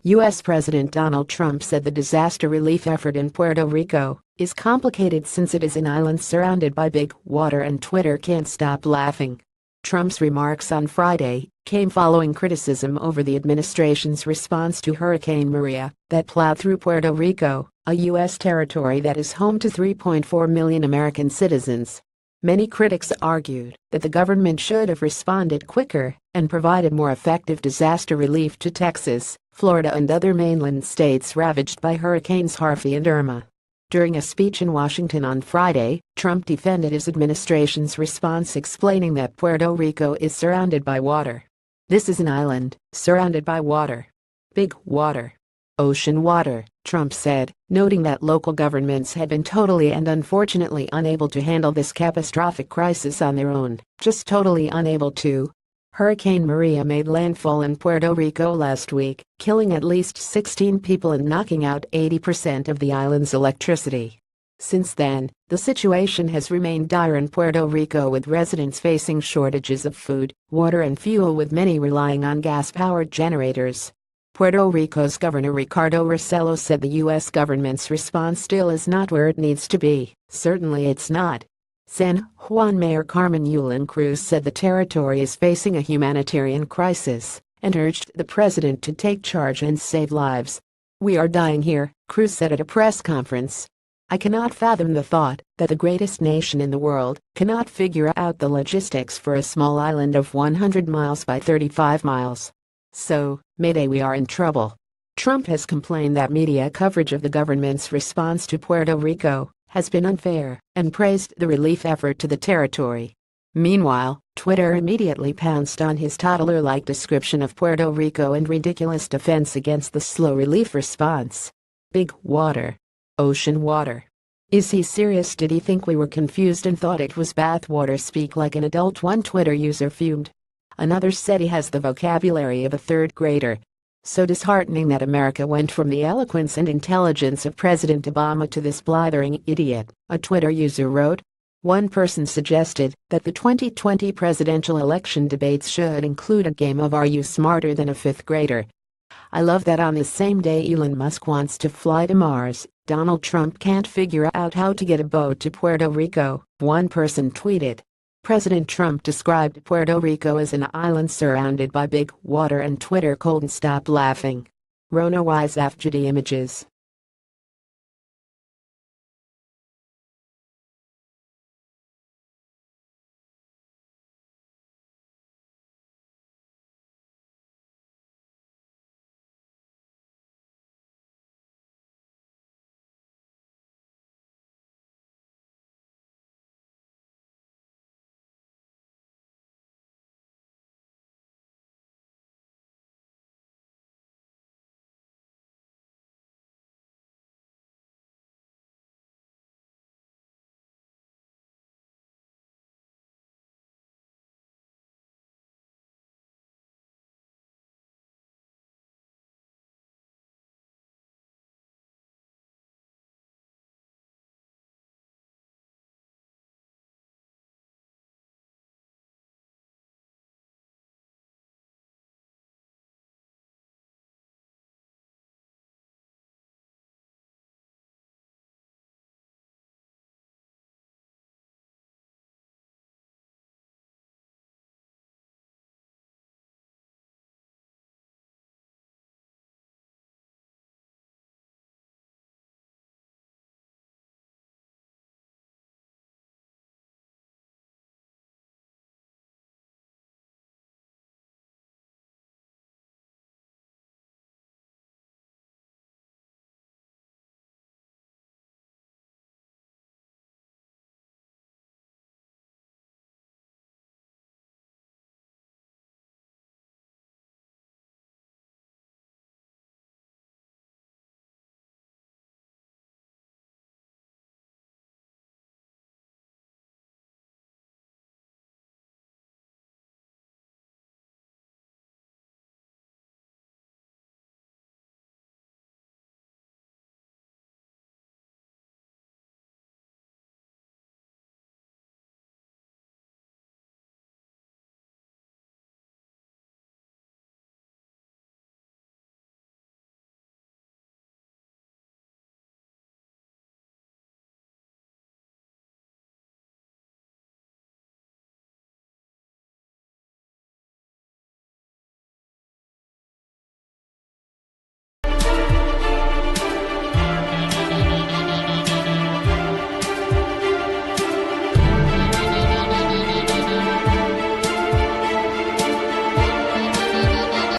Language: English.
U.S. President Donald Trump said the disaster relief effort in Puerto Rico is complicated since it is an island surrounded by big water, and Twitter can't stop laughing. Trump's remarks on Friday came following criticism over the administration's response to Hurricane Maria that plowed through Puerto Rico, a U.S. territory that is home to 3.4 million American citizens. Many critics argued that the government should have responded quicker and provided more effective disaster relief to Texas, Florida, and other mainland states ravaged by Hurricanes Harvey and Irma. During a speech in Washington on Friday, Trump defended his administration's response, explaining that Puerto Rico is surrounded by water. "This is an island, surrounded by water. Big water. Ocean water," Trump said, noting that local governments had been totally and unfortunately unable to handle this catastrophic crisis on their own, just totally unable to. Hurricane Maria made landfall in Puerto Rico last week, killing at least 16 people and knocking out 80% of the island's electricity. Since then, the situation has remained dire in Puerto Rico, with residents facing shortages of food, water, and fuel, with many relying on gas-powered generators. Puerto Rico's Governor Ricardo Rossello said the U.S. government's response still is not where it needs to be. "Certainly it's not." San Juan Mayor Carmen Yulín Cruz said the territory is facing a humanitarian crisis and urged the president to take charge and save lives. "We are dying here," Cruz said at a press conference. "I cannot fathom the thought that the greatest nation in the world cannot figure out the logistics for a small island of 100 miles by 35 miles. So, mayday, we are in trouble." Trump has complained that media coverage of the government's response to Puerto Rico has been unfair and praised the relief effort to the territory. Meanwhile, Twitter immediately pounced on his toddler-like description of Puerto Rico and ridiculous defense against the slow relief response. "Big water. Ocean water. Is he serious? Did he think we were confused and thought it was bathwater? Speak like an adult," one Twitter user fumed. Another said he has the vocabulary of a third grader. "So disheartening that America went from the eloquence and intelligence of President Obama to this blithering idiot," a Twitter user wrote. One person suggested that the 2020 presidential election debates should include a game of "Are You Smarter Than a Fifth Grader?" "I love that on the same day Elon Musk wants to fly to Mars, Donald Trump can't figure out how to get a boat to Puerto Rico," one person tweeted. President Trump described Puerto Rico as an island surrounded by big water, and Twitter couldn't stop laughing. Rona Wise, Afjadi Images.